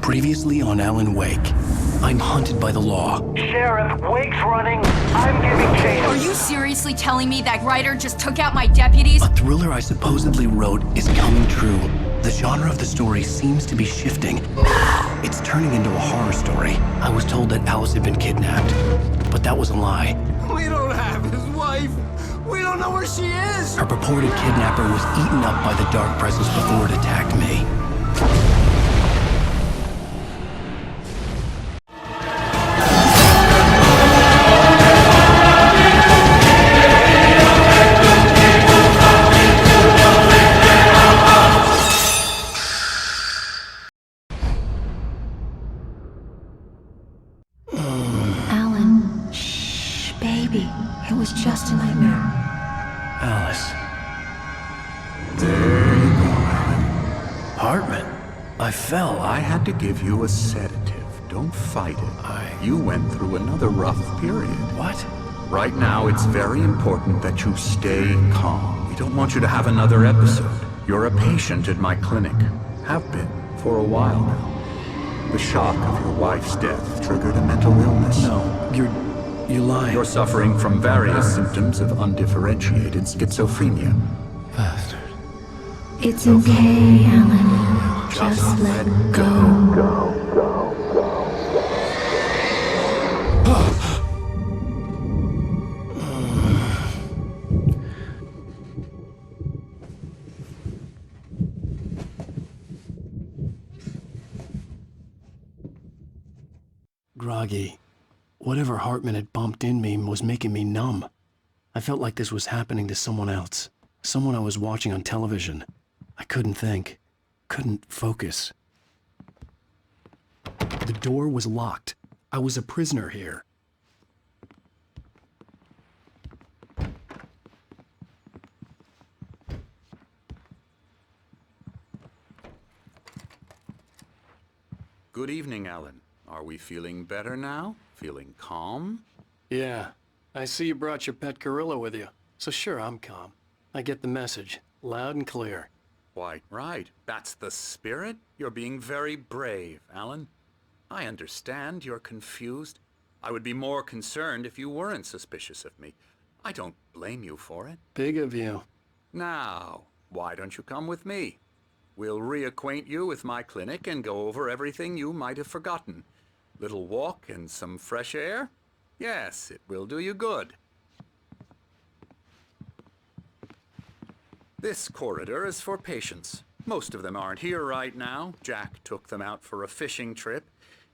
Previously on Alan Wake. I'm hunted by the law. Sheriff, Wake's running. I'm giving chase. Are you seriously telling me that writer just took out my deputies? A thriller I supposedly wrote is coming true. The genre of the story seems to be shifting. It's turning into a horror story. I was told that Alice had been kidnapped, but that was a lie. We don't have his wife. We don't know where she is. Her purported kidnapper was eaten up by the dark presence before it attacked me. Alan, shh, baby. It was just a nightmare. Alice. There you go, Alan. Hartman. I fell. I had to give you a sedative. Don't fight it. You went through another rough period. What? Right now, it's very important that you stay calm. We don't want you to have another episode. You're a patient at my clinic. Have been for a while now. The shock of your wife's death triggered a mental illness. No, you're lying. You're suffering from various symptoms of undifferentiated schizophrenia. Bastard. It's okay, Alan. Just let go. Groggy. Whatever Hartman had bumped in me was making me numb. I felt like this was happening to someone else. Someone I was watching on television. I couldn't think. Couldn't focus. The door was locked. I was a prisoner here. Good evening, Alan. Are we feeling better now? Feeling calm? Yeah. I see you brought your pet gorilla with you. So sure, I'm calm. I get the message. Loud and clear. Why, right. That's the spirit. You're being very brave, Alan. I understand you're confused. I would be more concerned if you weren't suspicious of me. I don't blame you for it. Big of you. Now, why don't you come with me? We'll reacquaint you with my clinic and go over everything you might have forgotten. Little walk and some fresh air? Yes, it will do you good. This corridor is for patients. Most of them aren't here right now. Jack took them out for a fishing trip,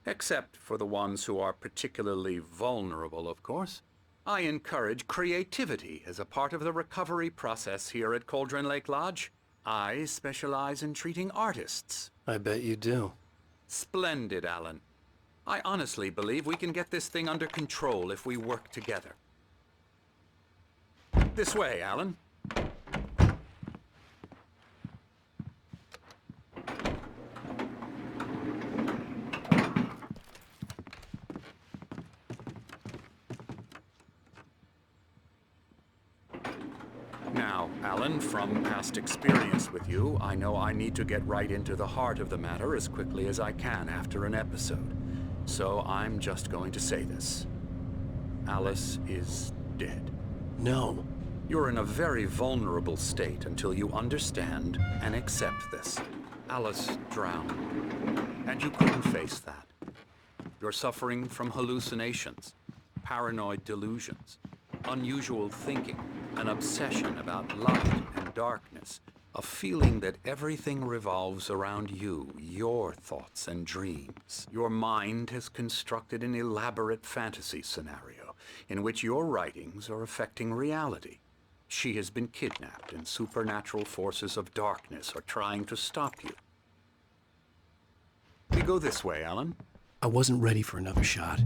except for the ones who are particularly vulnerable, of course. I encourage creativity as a part of the recovery process here at Cauldron Lake Lodge. I specialize in treating artists. I bet you do. Splendid, Alan. I honestly believe we can get this thing under control if we work together. This way, Alan. Now, Alan, from past experience with you, I know I need to get right into the heart of the matter as quickly as I can after an episode. So I'm just going to say this. Alice is dead. No. You're in a very vulnerable state until you understand and accept this. Alice drowned, and you couldn't face that. You're suffering from hallucinations, paranoid delusions, unusual thinking, an obsession about light and darkness, a feeling that everything revolves around you, your thoughts and dreams. Your mind has constructed an elaborate fantasy scenario in which your writings are affecting reality. She has been kidnapped and supernatural forces of darkness are trying to stop you. We go this way, Alan. I wasn't ready for another shot,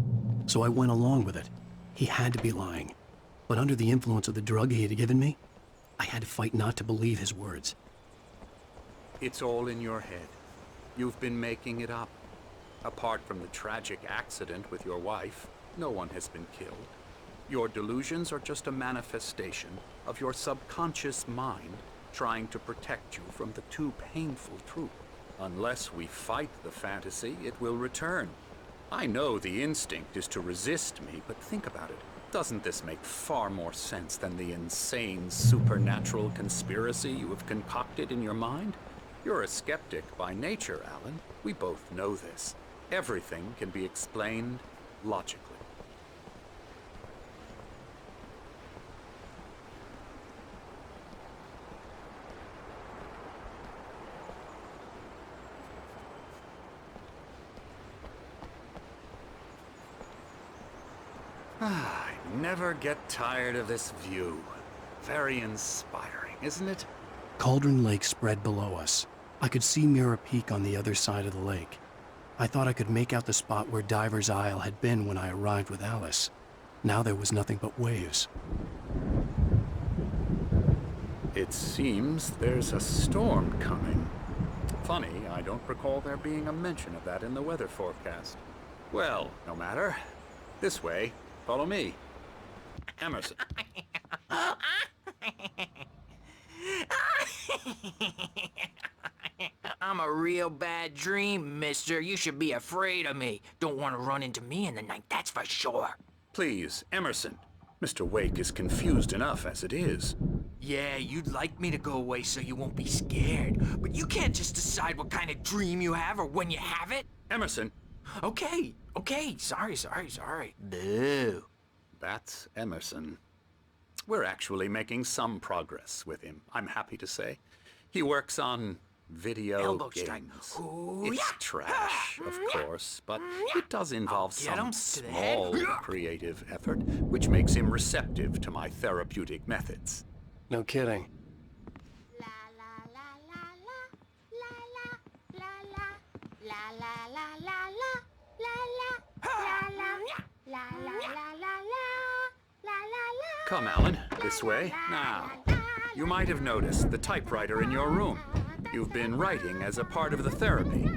so I went along with it. He had to be lying. But under the influence of the drug he had given me, I had to fight not to believe his words. It's all in your head. You've been making it up. Apart from the tragic accident with your wife, no one has been killed. Your delusions are just a manifestation of your subconscious mind trying to protect you from the too painful truth. Unless we fight the fantasy, it will return. I know the instinct is to resist me, but think about it. Doesn't this make far more sense than the insane supernatural conspiracy you have concocted in your mind? You're a skeptic by nature, Alan. We both know this. Everything can be explained logically. I never get tired of this view. Very inspiring, isn't it? Cauldron Lake spread below us. I could see Mirror Peak on the other side of the lake. I thought I could make out the spot where Diver's Isle had been when I arrived with Alice. Now there was nothing but waves. It seems there's a storm coming. Funny, I don't recall there being a mention of that in the weather forecast. Well, no matter. This way. Follow me. Emerson. I'm a real bad dream, mister. You should be afraid of me. Don't want to run into me in the night, that's for sure. Please, Emerson. Mr. Wake is confused enough as it is. Yeah, you'd like me to go away so you won't be scared. But you can't just decide what kind of dream you have or when you have it. Emerson. Okay. Sorry. Boo. That's Emerson. We're actually making some progress with him, I'm happy to say. He works on video Elbow strike. games. Ooh, It's yeah. trash, of course, but it does involve Get some 'em to the head. small creative effort, which makes him receptive to my therapeutic methods. No kidding. Come, Alan, this way. Now, you might have noticed the typewriter in your room. You've been writing as a part of the therapy.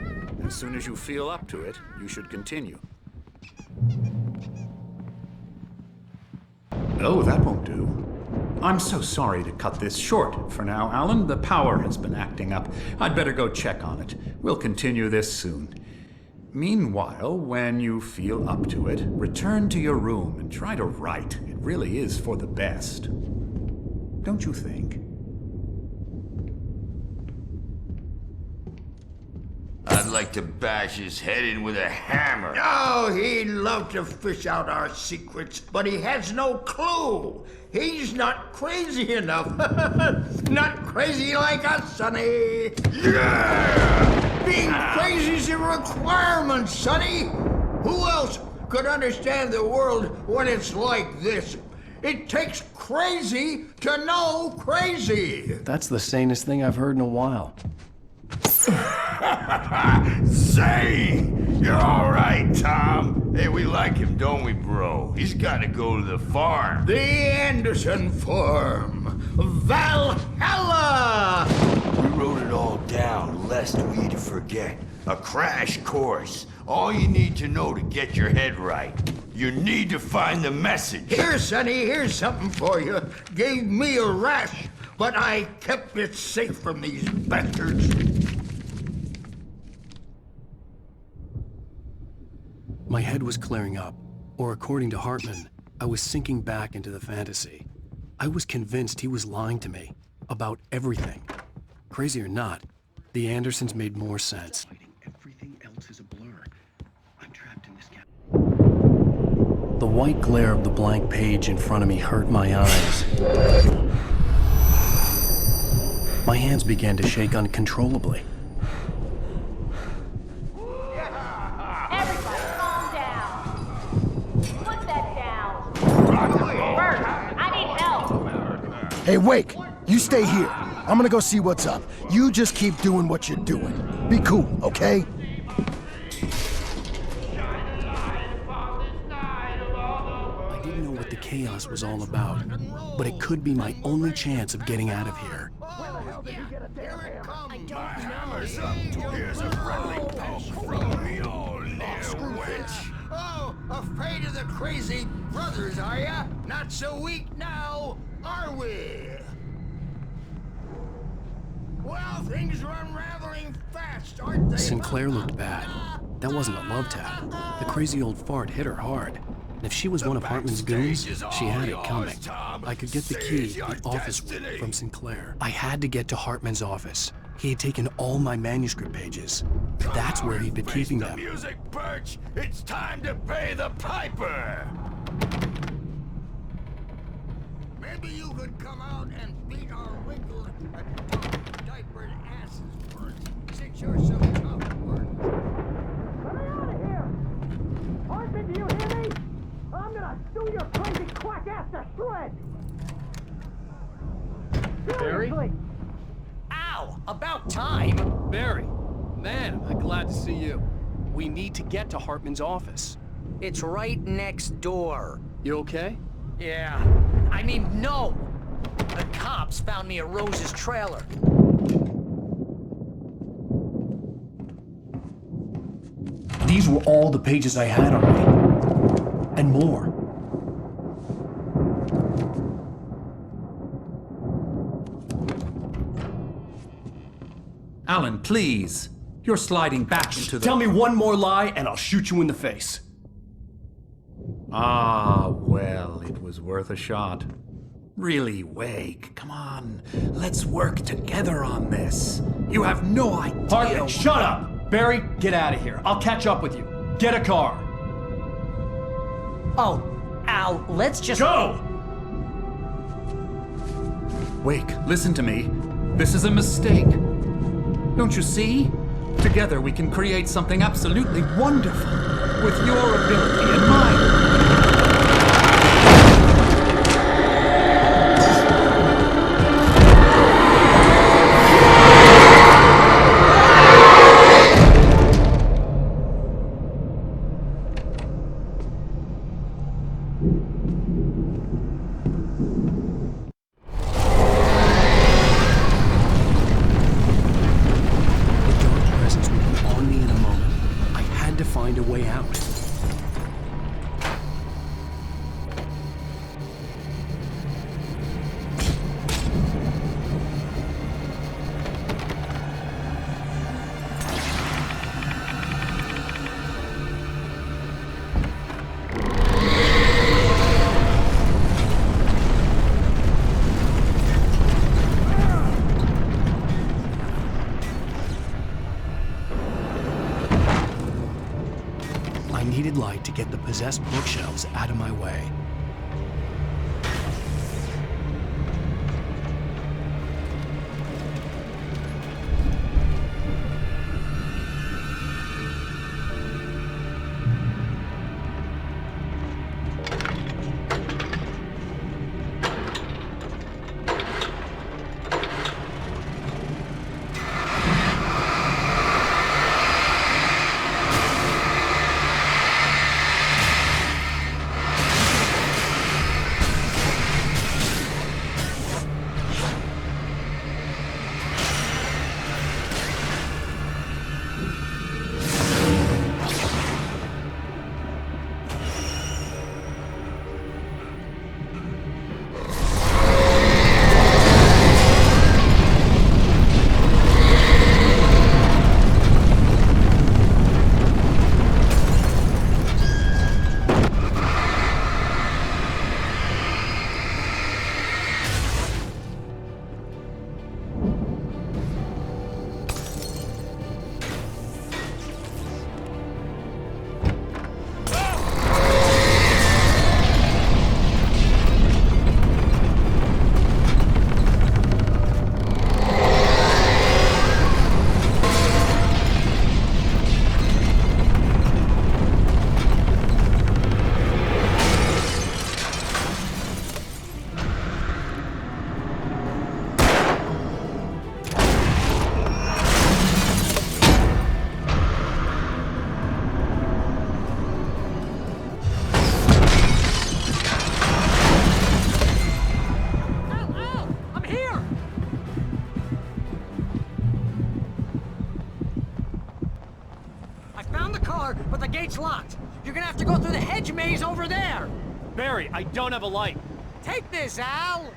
As soon as you feel up to it, you should continue. Oh, that won't do. I'm so sorry to cut this short for now, Alan. The power has been acting up. I'd better go check on it. We'll continue this soon. Meanwhile, when you feel up to it, return to your room and try to write. It really is for the best. Don't you think? I'd like to bash his head in with a hammer. Oh, he'd love to fish out our secrets, but he has no clue. He's not crazy enough. Not crazy like us, Sonny. Yeah! Being crazy's a requirement, Sonny. Who else could understand the world when it's like this? It takes crazy to know crazy. That's the sanest thing I've heard in a while. Say, you're all right, Tom. Hey, we like him, don't we, bro? He's got to go to the farm. The Anderson Farm. Valhalla! We wrote it all down, lest we forget. A crash course. All you need to know to get your head right. You need to find the message. Here, Sonny, here's something for you. Gave me a rash, but I kept it safe from these bastards. My head was clearing up, or according to Hartman, I was sinking back into the fantasy. I was convinced he was lying to me about everything. Crazy or not, the Andersons made more sense. Everything else is a blur. I'm trapped in this gap. The white glare of the blank page in front of me hurt my eyes. My hands began to shake uncontrollably. Everybody, calm down. Put that down. First, I need help. Hey, Wake, you stay here. I'm gonna go see what's up. You just keep doing what you're doing. Be cool, okay? I didn't know what the chaos was all about, but it could be my only chance of getting out of here. Here's a friendly poke from the old witch. Oh, afraid of the crazy brothers, are ya? Not so weak now, are we? Well, things are unraveling fast, aren't they? Sinclair looked bad. That wasn't a love tap. The crazy old fart hit her hard. And if she was one of Hartman's goons, she had it coming. I could get the key to the office room from Sinclair. I had to get to Hartman's office. He had taken all my manuscript pages. That's where he'd been keeping them. Music, Birch! It's time to pay the piper! Maybe you could come out and beat our wrinkled, adult, diapered asses first, since you're so tough, Bert. Get me out of here! Hartman, do you hear me? I'm gonna sue your crazy quack ass to shreds! Barry? Ow! About time! Barry, man, I'm glad to see you. We need to get to Hartman's office. It's right next door. You okay? Yeah. I mean, no! The cops found me at Rose's trailer. These were all the pages I had on me. And more. Alan, please. You're sliding back into the... Tell me one more lie and I'll shoot you in the face. Ah, well, it was worth a shot. Really, Wake, come on. Let's work together on this. You have no idea... Hartman, shut up! Barry, get out of here. I'll catch up with you. Get a car. Oh, Al, let's just... Go! Wake, listen to me. This is a mistake. Don't you see? Together we can create something absolutely wonderful. With your ability and mine. I needed light to get the possessed bookshelves out of my way. but the gate's locked. You're gonna have to go through the hedge maze over there. Barry, I don't have a light. Take this, Al.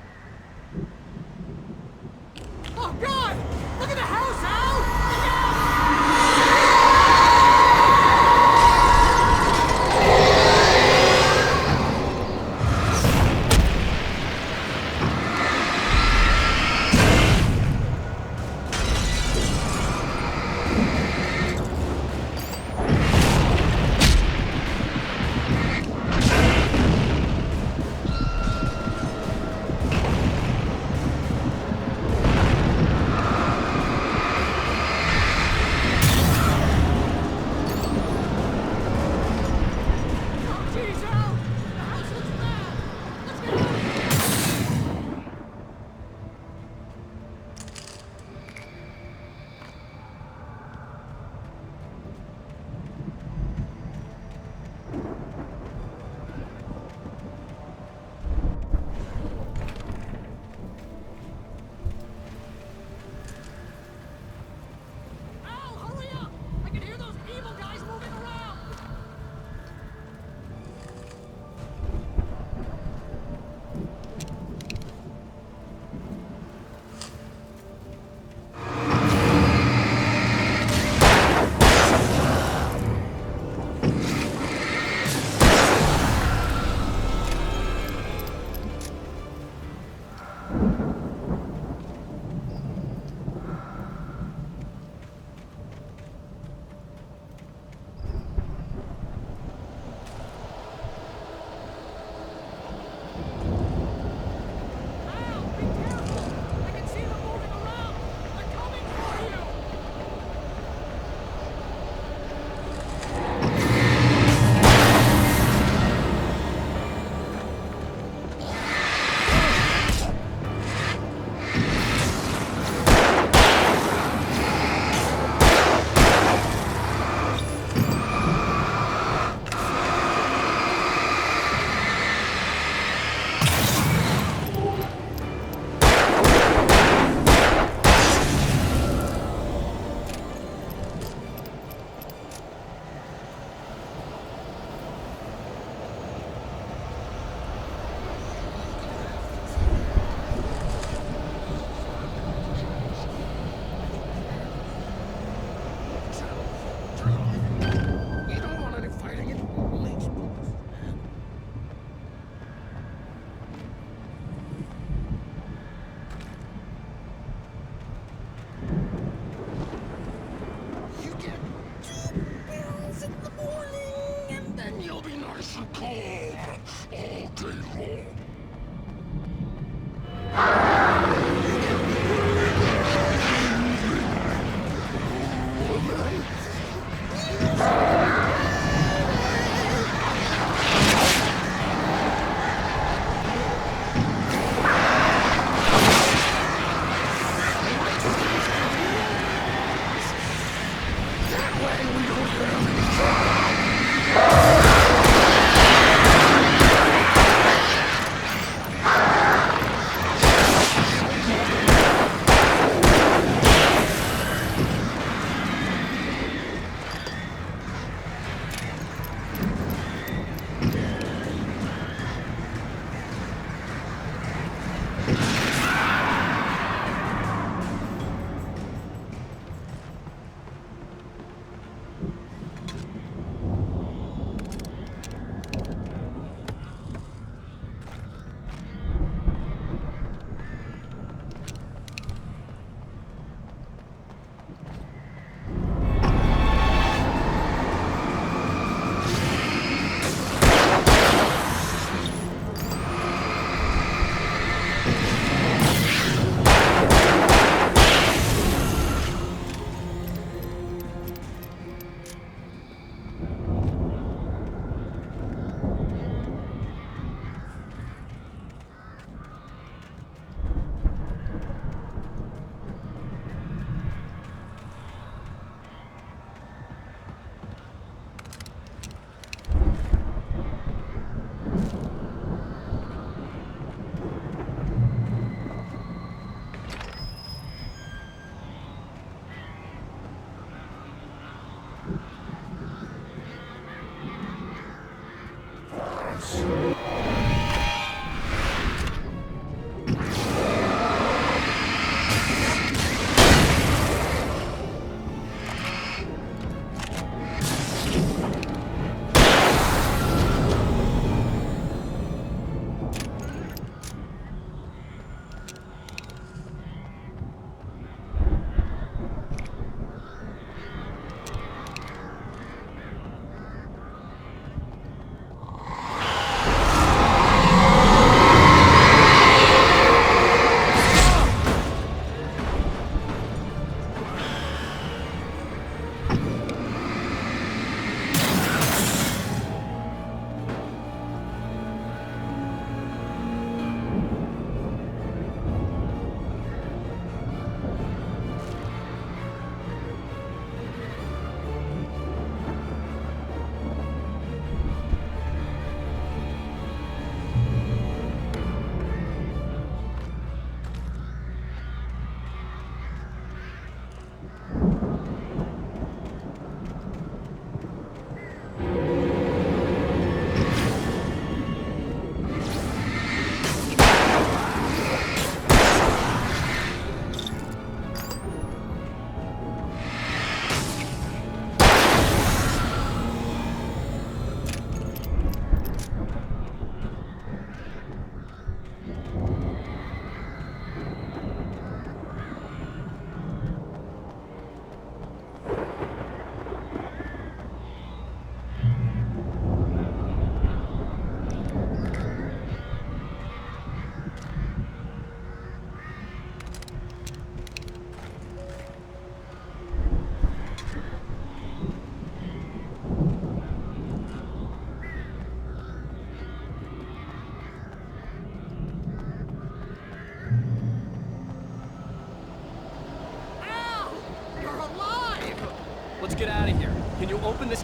Oh, God! Look at the house, Al!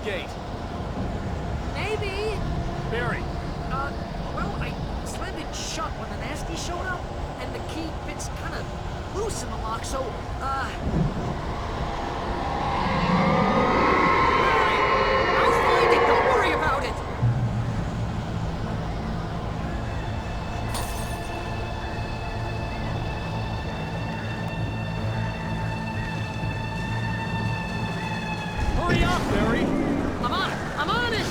gate. Maybe. Barry. Well, I slammed it shut when the nasty showed up, and the key fits kind of loose in the lock, so, Barry, I'll find it, don't worry about it. Hurry up, Barry. I'm on it, I'm on it.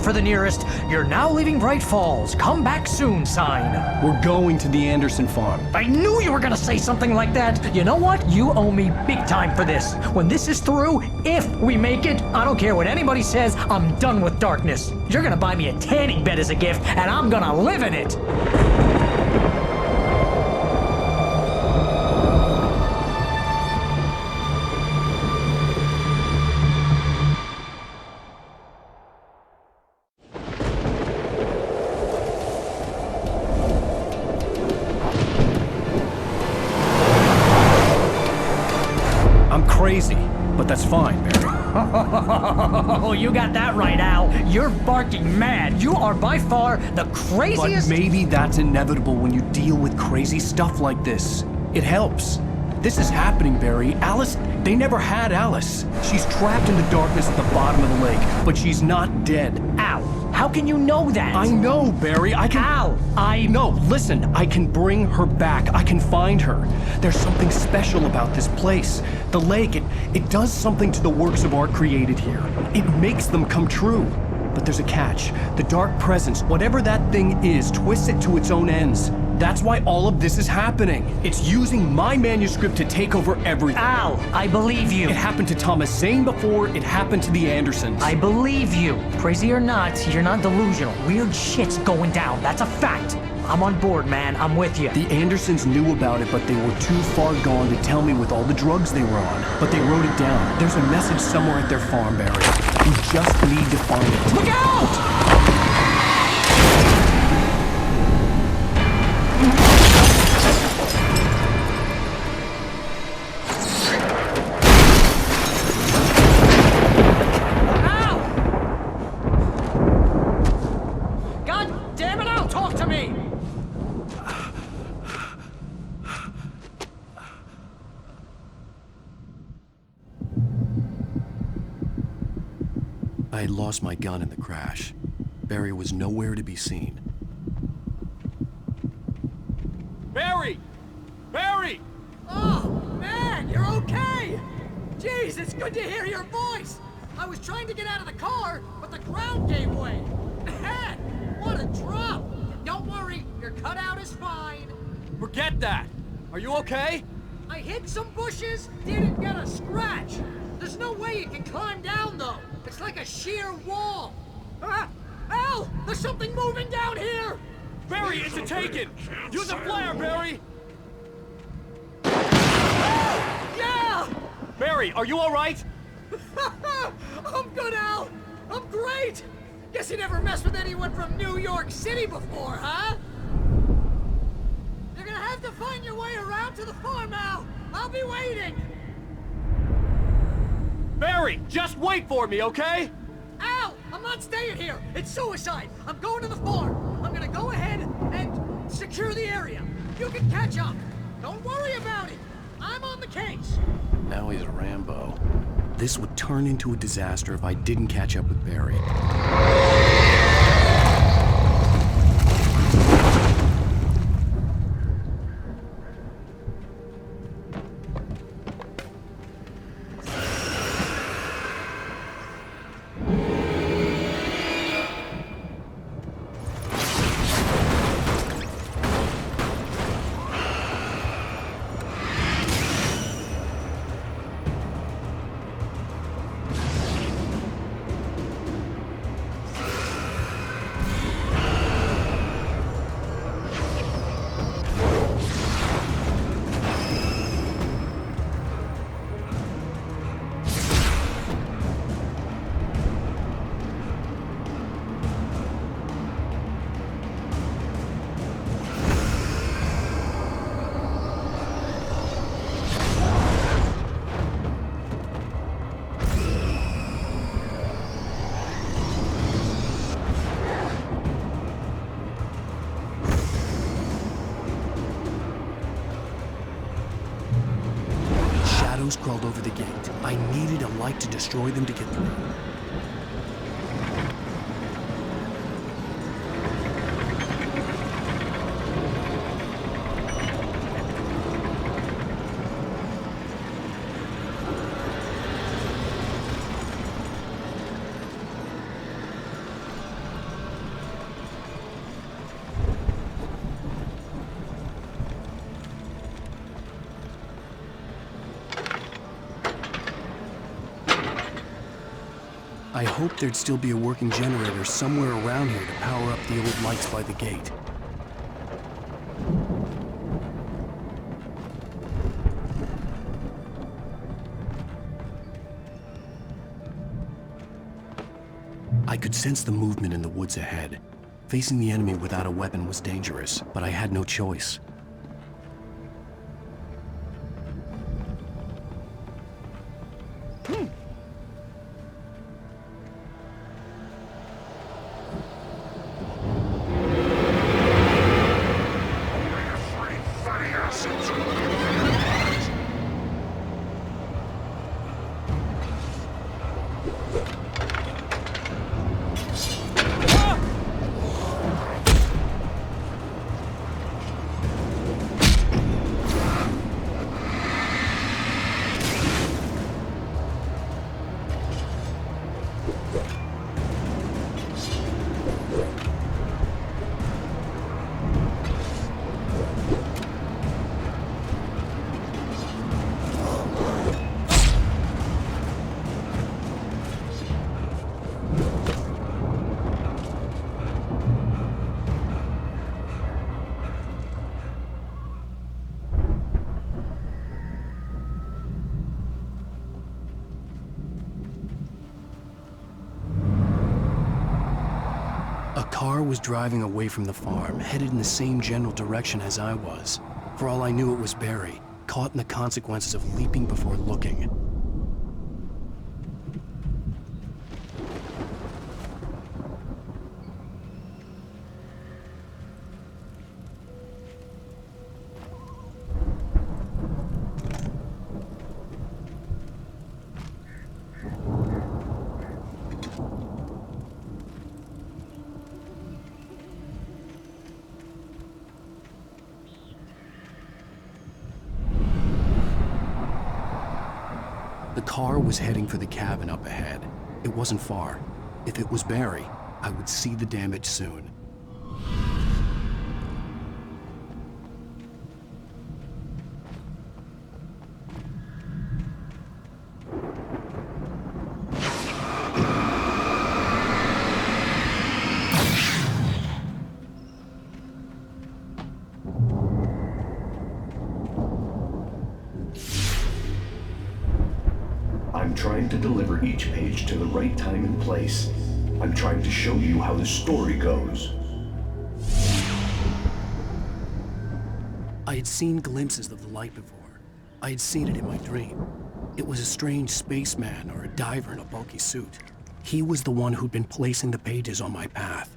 For the nearest, "You're now leaving Bright Falls. Come back soon" sign. We're going to the Anderson farm. I knew you were gonna say something like that. You know what? You owe me big time for this. When this is through, if we make it, I don't care what anybody says, I'm done with darkness. You're gonna buy me a tanning bed as a gift, and I'm gonna live in it. Crazy, but that's fine, Barry. Oh, you got that right, Al. You're barking mad. You are by far the craziest. But maybe that's inevitable when you deal with crazy stuff like this. It helps. This is happening, Barry. Alice, they never had Alice. She's trapped in the darkness at the bottom of the lake, but she's not dead. Al, how can you know that? I know, Barry. I can... Al, No, listen. I can bring her back. I can find her. There's something special about this place. The lake, it does something to the works of art created here. It makes them come true. But there's a catch. The dark presence, whatever that thing is, twists it to its own ends. That's why all of this is happening. It's using my manuscript to take over everything. Al, I believe you. It happened to Thomas Zane before, it happened to the Andersons. I believe you. Crazy or not, you're not delusional. Weird shit's going down. That's a fact. I'm on board, man. I'm with you. The Andersons knew about it, but they were too far gone to tell me with all the drugs they were on. But they wrote it down. There's a message somewhere at their farm, Barry. We just need to find it. Look out! I had lost my gun in the crash. Barry was nowhere to be seen. Barry! Barry! Oh, man, you're okay! Jeez, it's good to hear your voice! I was trying to get out of the car, but the ground gave way. Man, what a drop! Don't worry, your cutout is fine. Forget that! Are you okay? I hit some bushes, didn't get a scratch. There's no way you can climb down, though. It's like a sheer wall. Al, there's something moving down here! Barry, it's a taken! Use a flare, Barry! Yeah! Barry, are you all right? I'm good, Al. I'm great. Guess you never messed with anyone from New York City before, huh? You're gonna have to find your way around to the farm, Al. I'll be waiting. Barry, just wait for me, okay? Al, I'm not staying here. It's suicide. I'm going to the farm. I'm gonna go ahead and secure the area. You can catch up. Don't worry about it. I'm on the case. Now he's Rambo. This would turn into a disaster if I didn't catch up with Barry. Crawled over the gate. I needed a light to destroy them to get through. I hoped there'd still be a working generator somewhere around here to power up the old lights by the gate. I could sense the movement in the woods ahead. Facing the enemy without a weapon was dangerous, but I had no choice. A car was driving away from the farm, headed in the same general direction as I was. For all I knew, it was Barry, caught in the consequences of leaping before looking. The car was heading for the cabin up ahead. It wasn't far. If it was Barry, I would see the damage soon. I'm trying to deliver each page to the right time and place. I'm trying to show you how the story goes. I had seen glimpses of the light before. I had seen it in my dream. It was a strange spaceman or a diver in a bulky suit. He was the one who'd been placing the pages on my path.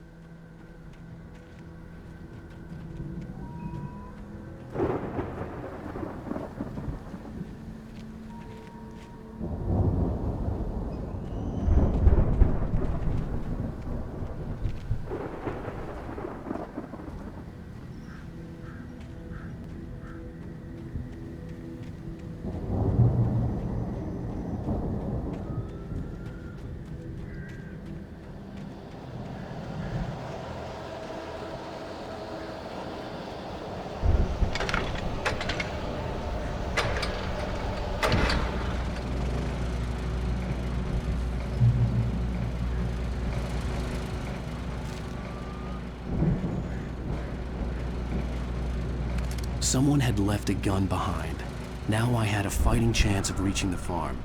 Someone had left a gun behind. Now I had a fighting chance of reaching the farm.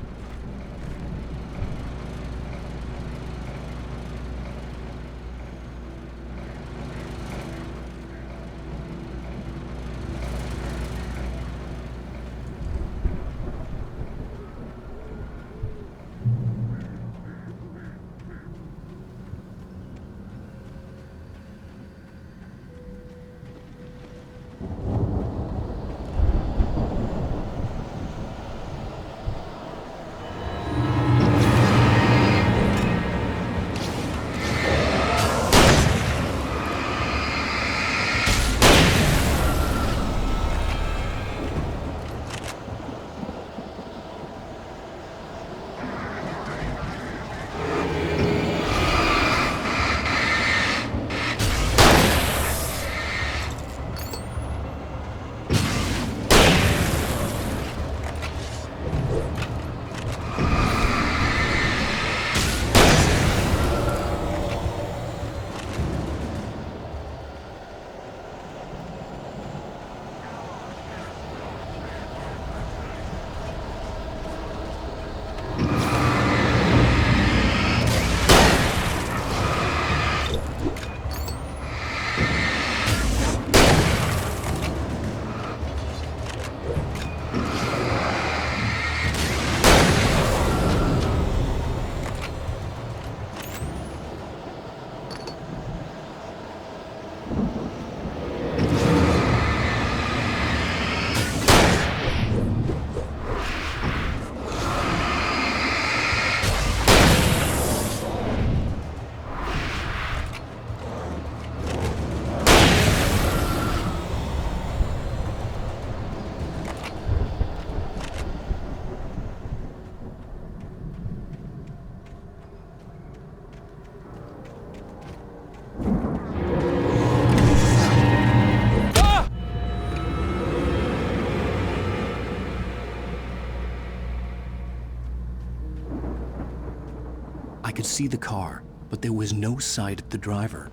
I could see the car, but there was no sight of the driver.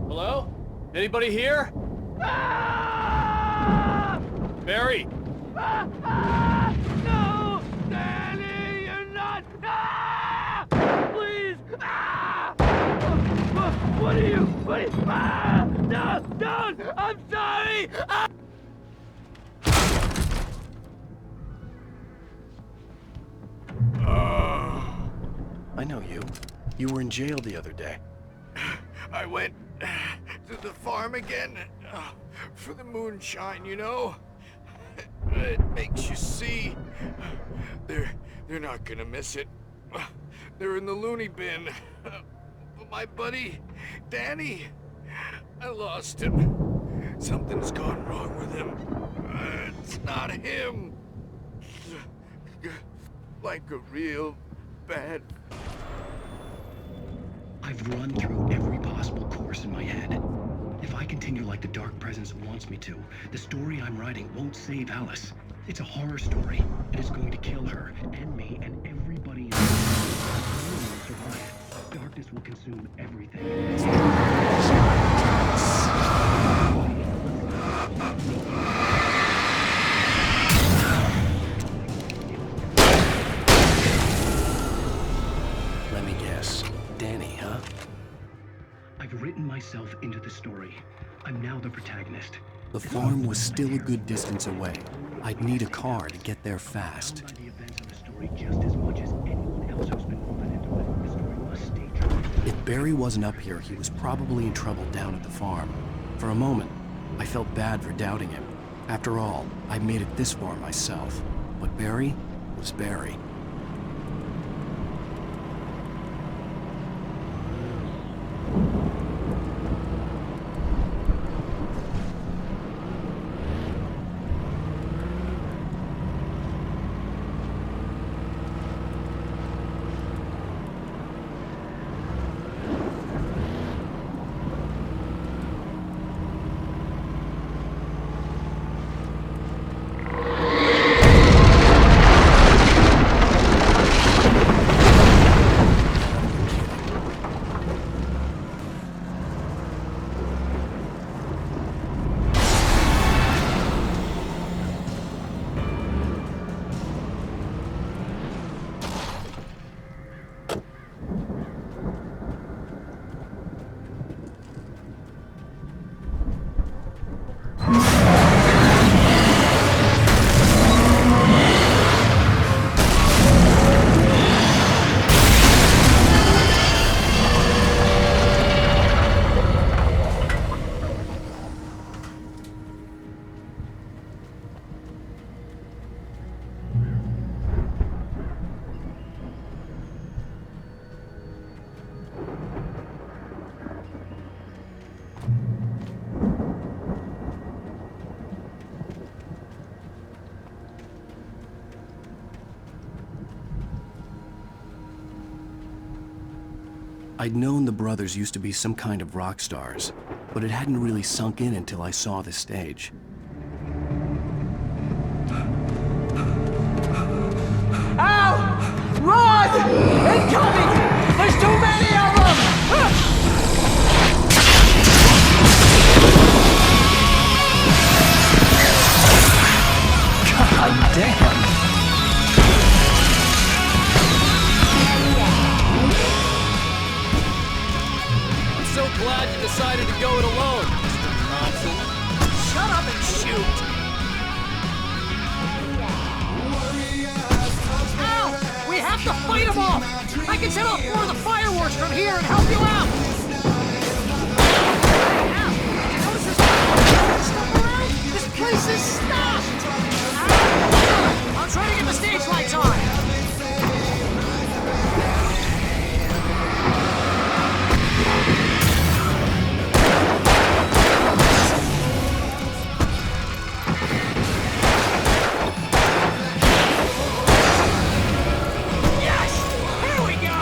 Hello? Anybody here? Barry! No! Danny, you're not! Please! What are you? No! Don't! I'm sorry! I know you. You were in jail the other day. I went to the farm again for the moonshine, you know? It makes you see. They're not gonna miss it. They're in the loony bin. But my buddy, Danny, I lost him. Something's gone wrong with him. It's not him. Like a real bad... I've run through every possible course in my head. If I continue like the Dark Presence wants me to, the story I'm writing won't save Alice. It's a horror story, and it's going to kill her, and me, and everybody in the world. No one will survive. Darkness will consume everything. Let me guess. Danny, huh? I've written myself into the the story. I'm now the protagonist. The farm was still a good distance away. I'd need a car to get there fast. If Barry wasn't up here, he was probably in trouble down at the farm. For a moment, I felt bad for doubting him. After all, I made it this far myself. But Barry was Barry. I'd known the brothers used to be some kind of rock stars, but it hadn't really sunk in until I saw the stage. Ow! Run! Incoming! There's too many of them! God damn! So glad you decided to go it alone, Mr. Johnson. Shut up and shoot! Ow! We have to fight them off! I can set off more of the fireworks from here and help you out! Ow! Did you notice there's stuff around? This place is stopped! Ow! I'm trying to get the stage lights on! Yes! Here we go!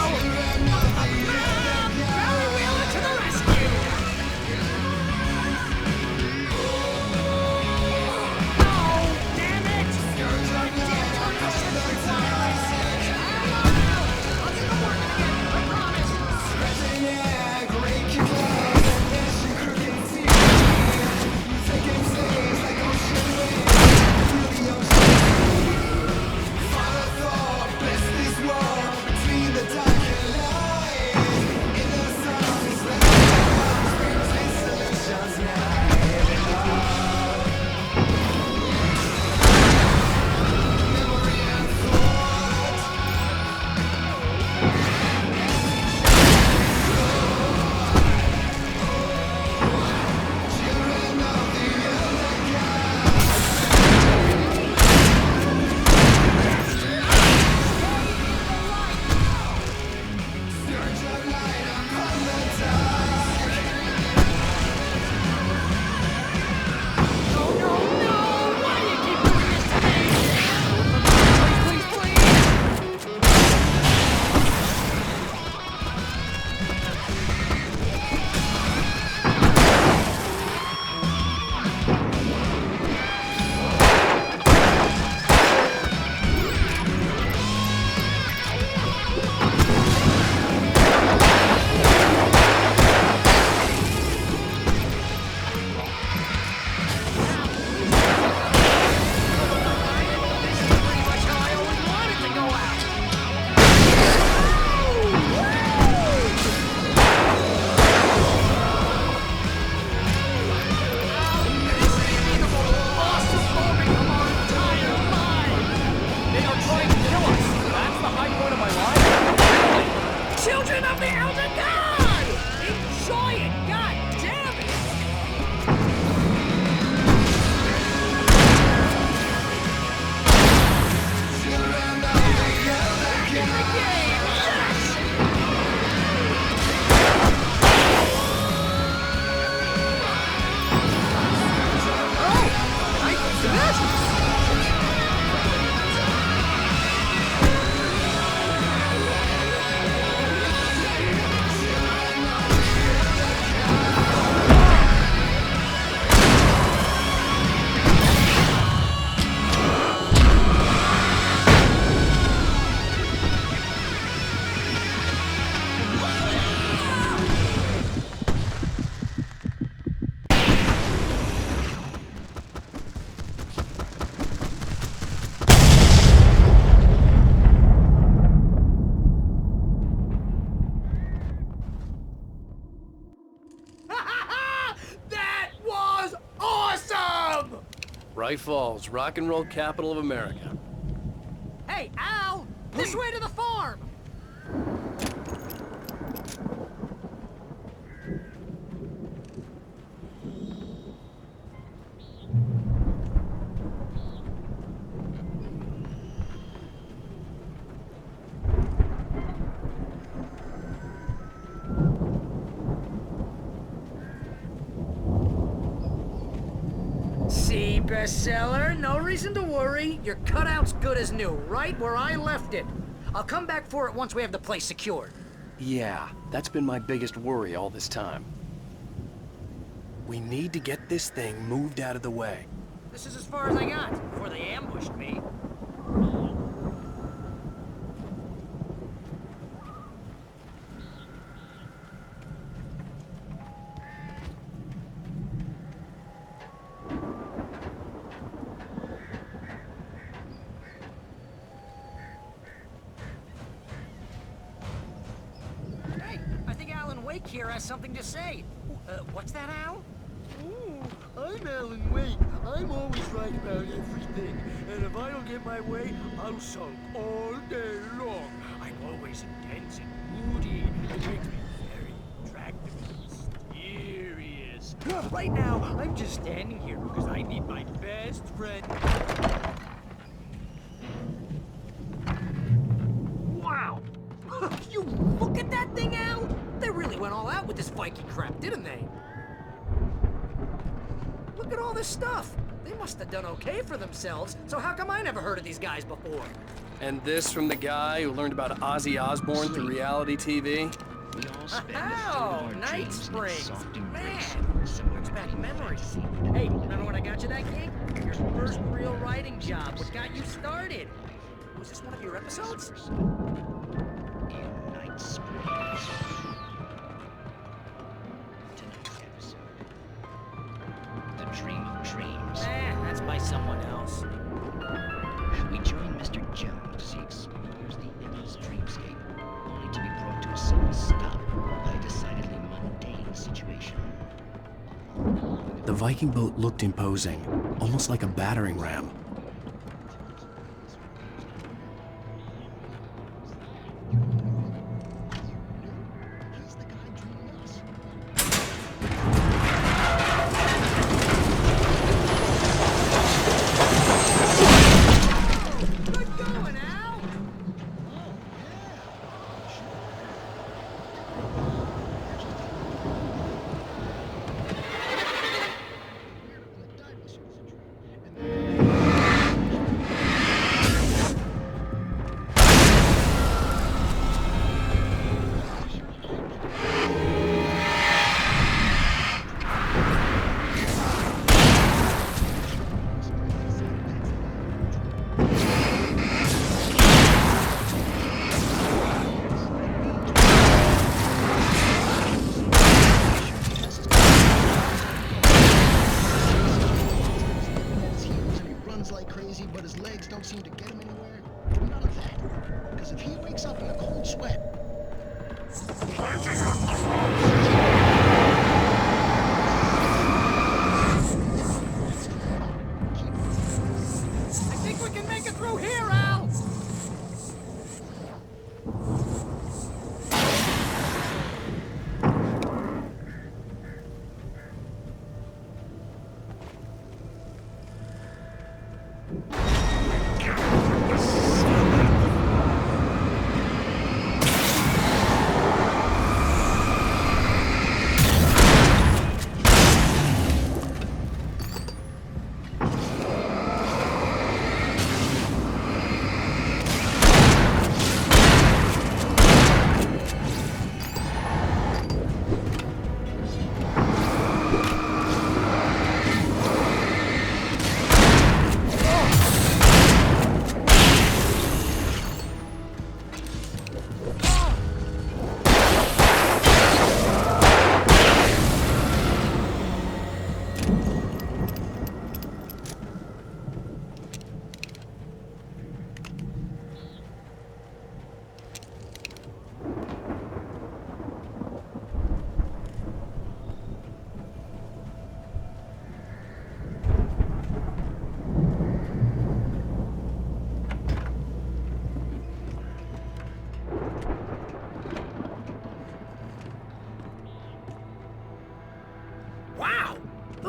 Bright Falls, rock and roll capital of America. Hey, Al! This way to the farm! See, bestseller? No reason to worry. Your cutout's good as new, right where I left it. I'll come back for it once we have the place secured. Yeah, that's been my biggest worry all this time. We need to get this thing moved out of the way. This is as far as I got before they ambushed me. Here has something to say. What's that, Al? Ooh, I'm Alan Wake. I'm always right about everything. And if I don't get my way, I'll sulk all day long. I'm always intense and moody. It makes me very attractive and mysterious. Right now, I'm just standing here because I need my best friend. Wow! You look at that thing, Al! They really went all out with this Viking crap, didn't they? Look at all this stuff. They must have done okay for themselves, so how come I never heard of these guys before? And this from the guy who learned about Ozzy Osbourne through reality TV? Oh, Night Springs! Man, brings back memories. Hey, remember when I got you that gig? Your first real writing job, what got you started? Was this one of your episodes? Night Springs. Dream of dreams. That's by someone else. We join Mr. Jones as he explores the endless dreamscape, only to be brought to a sudden stop by a decidedly mundane situation. The Viking boat looked imposing, almost like a battering ram.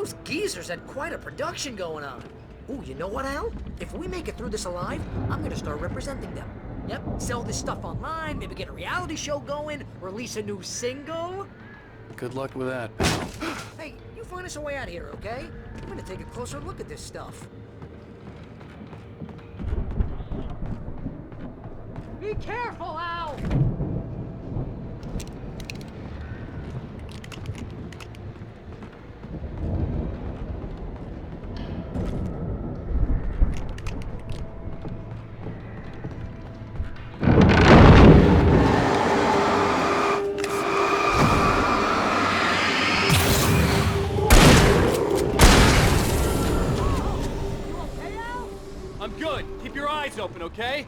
Those geezers had quite a production going on. Ooh, you know what, Al? If we make it through this alive, I'm gonna start representing them. Yep, sell this stuff online, maybe get a reality show going, release a new single. Good luck with that, pal. Hey, you find us a way out here, okay? I'm gonna take a closer look at this stuff. Be careful, Al! I'm good. Keep your eyes open, okay?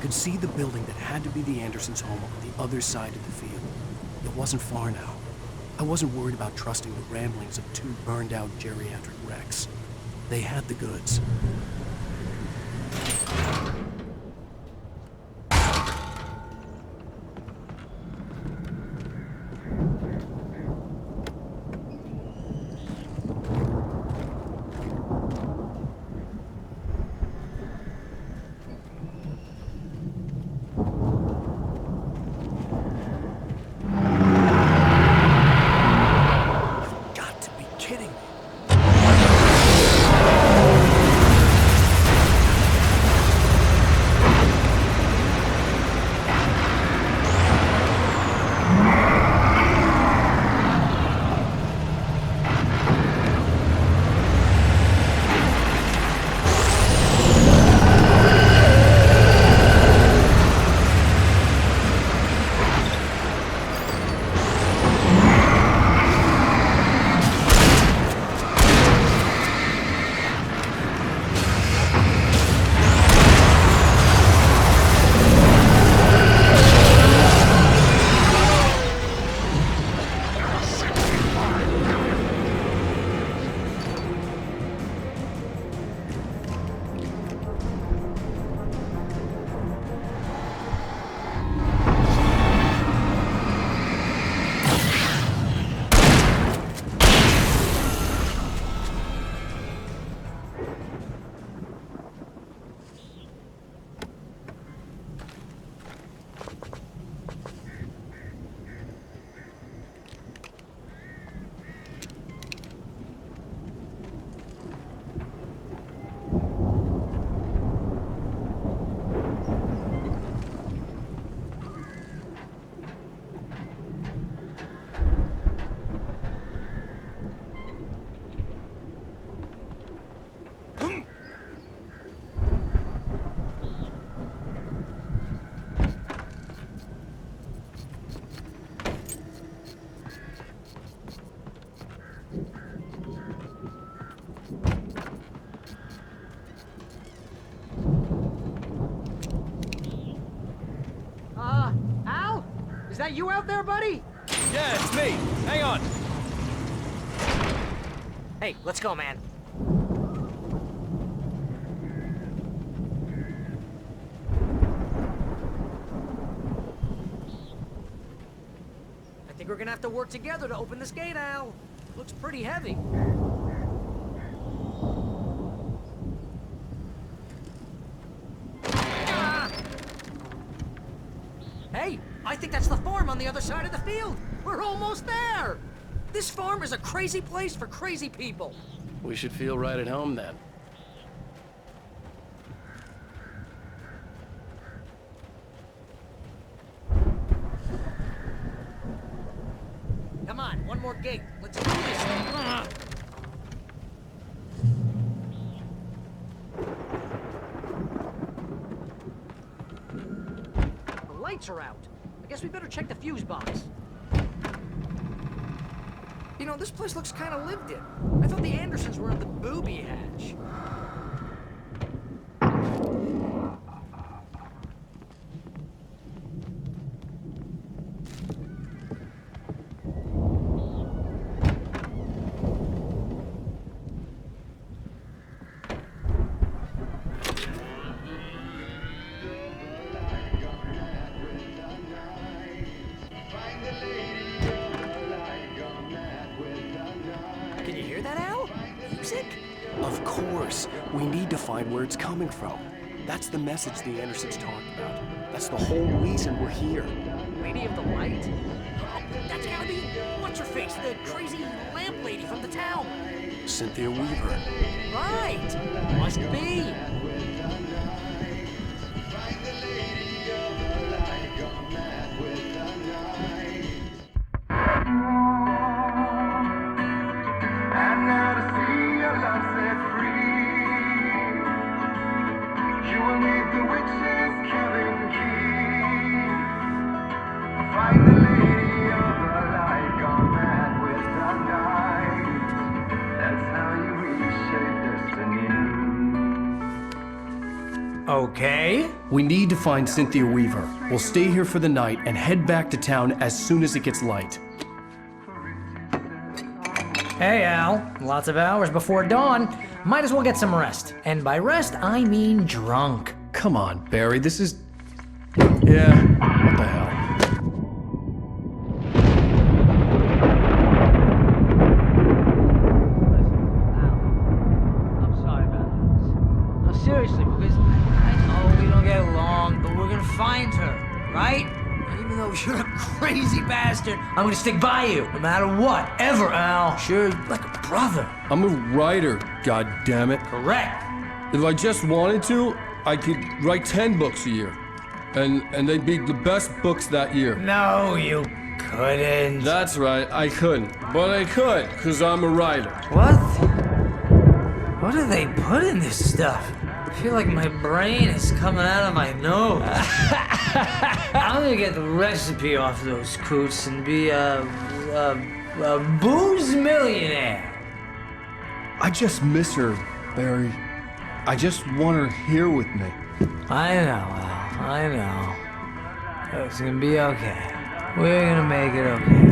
See the building that had to be the Andersons' home on the other side of the field. It wasn't far now. I wasn't worried about trusting the ramblings of two burned-out geriatric wrecks. They had the goods. Al? Is that you out there, buddy? Yeah, it's me. Hang on. Hey, let's go, man. I think we're gonna have to work together to open this gate, Al. Looks pretty heavy. Hey, I think that's the farm on the other side of the field. We're almost there. This farm is a crazy place for crazy people. We should feel right at home then. Come on, one more gate. Let's do this. The lights are out. I guess we better check the fuse box. You know, this place looks kind of lived in. I thought the Andersons were in the booby hatch. Can you hear that, Al? Music? Of course. We need to find where it's coming from. That's the message the Andersons talked about. That's the whole reason we're here. Lady of the Light? Oh, that's gotta be what's-her-face, the crazy lamp lady from the town. Cynthia Weaver. Right! Must be. Okay. We need to find Cynthia Weaver. We'll stay here for the night and head back to town as soon as it gets light. Hey, Al. Lots of hours before dawn. Might as well get some rest. And by rest, I mean drunk. Come on, Barry, this is... Yeah, what the hell? I'm sorry about this. No, seriously, because I know we don't get along, but we're gonna find her, right? Even though you're a crazy bastard, I'm gonna stick by you, no matter what, ever, Al. Sure, like a brother. I'm a writer, goddammit. Correct. If I just wanted to, I could write 10 books a year. And they'd be the best books that year. No, you couldn't. That's right, I couldn't. But I could, because I'm a writer. What? What do they put in this stuff? I feel like my brain is coming out of my nose. I'm gonna get the recipe off those coots and be a booze millionaire. I just miss her, Barry. I just want her here with me. I know, Al. I know. It's gonna be okay. We're gonna make it okay.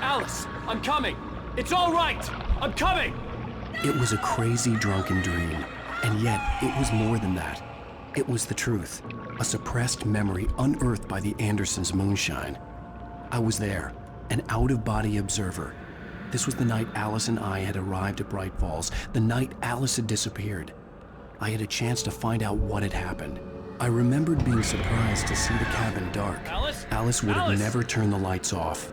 Alice, I'm coming. It's all right. I'm coming. It was a crazy, drunken dream, and yet it was more than that. It was the truth, a suppressed memory unearthed by the Andersons' moonshine. I was there, an out-of-body observer. This was the night Alice and I had arrived at Bright Falls, the night Alice had disappeared. I had a chance to find out what had happened. I remembered being surprised to see the cabin dark. Alice would have never turned the lights off.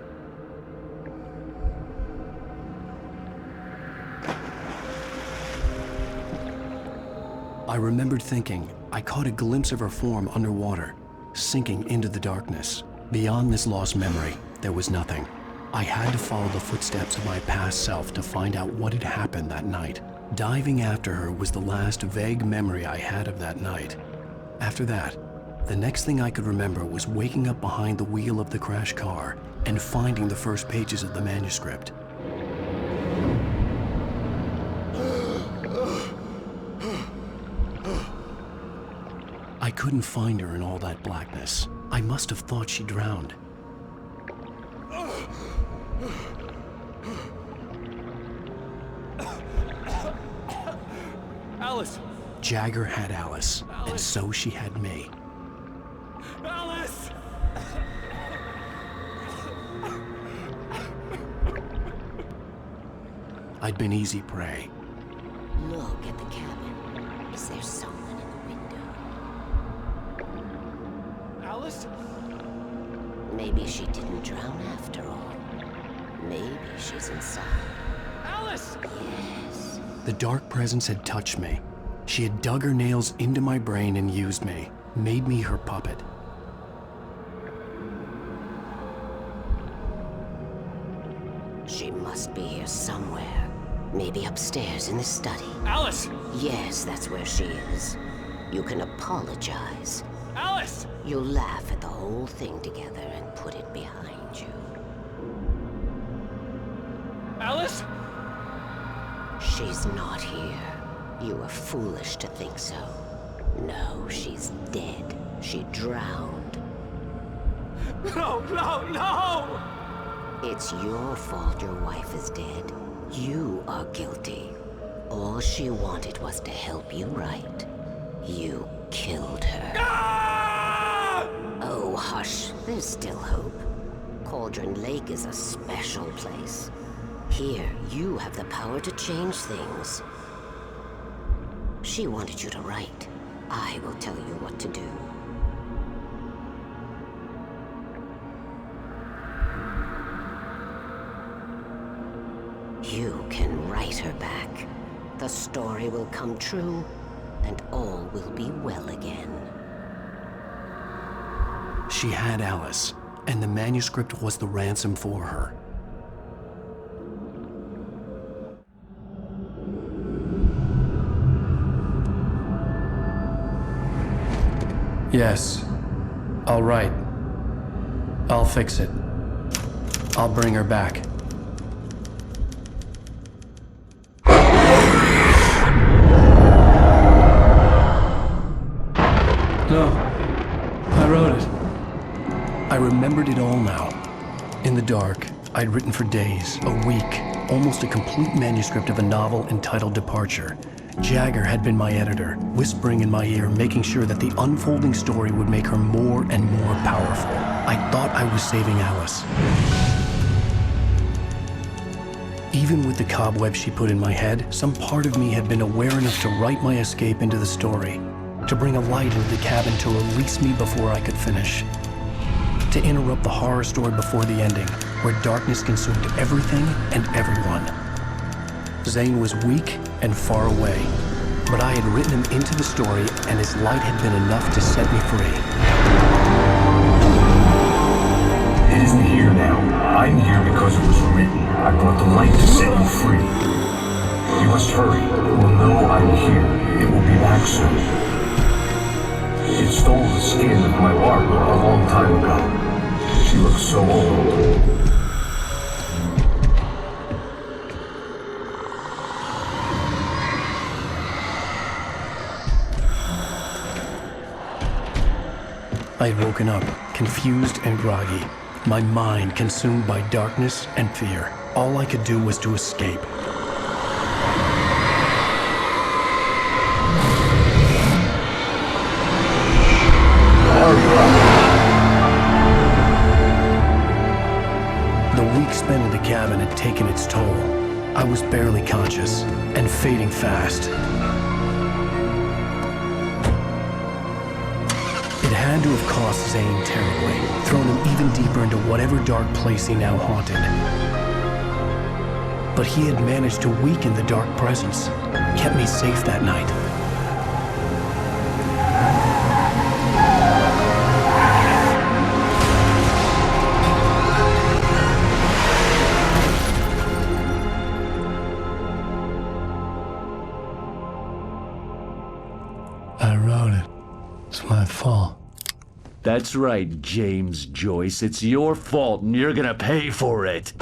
I remembered thinking I caught a glimpse of her form underwater, sinking into the darkness. Beyond this lost memory, there was nothing. I had to follow the footsteps of my past self to find out what had happened that night. Diving after her was the last vague memory I had of that night. After that, the next thing I could remember was waking up behind the wheel of the crashed car and finding the first pages of the manuscript. I couldn't find her in all that blackness. I must have thought she drowned. Alice! Jagger had Alice, and so she had me. Alice! I'd been easy prey. Look at the cabin. Is there someone in the window? Alice? Maybe she didn't drown after all. Maybe she's inside. Alice! Yes. The dark presence had touched me. She had dug her nails into my brain and used me, made me her puppet. She must be here somewhere. Maybe upstairs in the study. Alice! Yes, that's where she is. You can apologize. Alice! You'll laugh at the whole thing together and put it behind you. Alice? She's not here. You were foolish to think so. No, she's dead. She drowned. No, no, no! It's your fault your wife is dead. You are guilty. All she wanted was to help you right. You killed her. Ah! Oh, hush. There's still hope. Cauldron Lake is a special place. Here, you have the power to change things. She wanted you to write. I will tell you what to do. You can write her back. The story will come true, and all will be well again. She had Alice, and the manuscript was the ransom for her. Yes, I'll write. I'll fix it. I'll bring her back. No, I wrote it. I remembered it all now. In the dark, I'd written for days, a week, almost a complete manuscript of a novel entitled Departure. Jagger had been my editor, whispering in my ear, making sure that the unfolding story would make her more and more powerful. I thought I was saving Alice. Even with the cobweb she put in my head, some part of me had been aware enough to write my escape into the story, to bring a light into the cabin to release me before I could finish, to interrupt the horror story before the ending, where darkness consumed everything and everyone. Zane was weak and far away, but I had written him into the story, and his light had been enough to set me free. It isn't here now. I'm here because it was written. I brought the light to set you free. You must hurry. It will know I'm here. It will be back soon. It stole the skin of my wife a long time ago. She looks so old. I had woken up, confused and groggy, my mind consumed by darkness and fear. All I could do was to escape. The week spent in the cabin had taken its toll. I was barely conscious and fading fast. It had to have cost Zane terribly, thrown him even deeper into whatever dark place he now haunted. But he had managed to weaken the dark presence, kept me safe that night. I wrote it. It's my That's right, James Joyce. It's your fault, and you're gonna pay for it.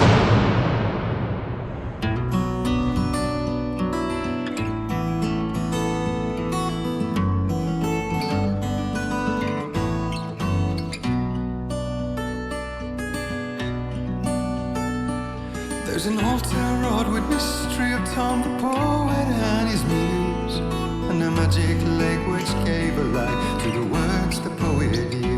There's an altar wrought with mystery of Tom the poet and his muse, and a magic lake which gave a light to the words the poet used.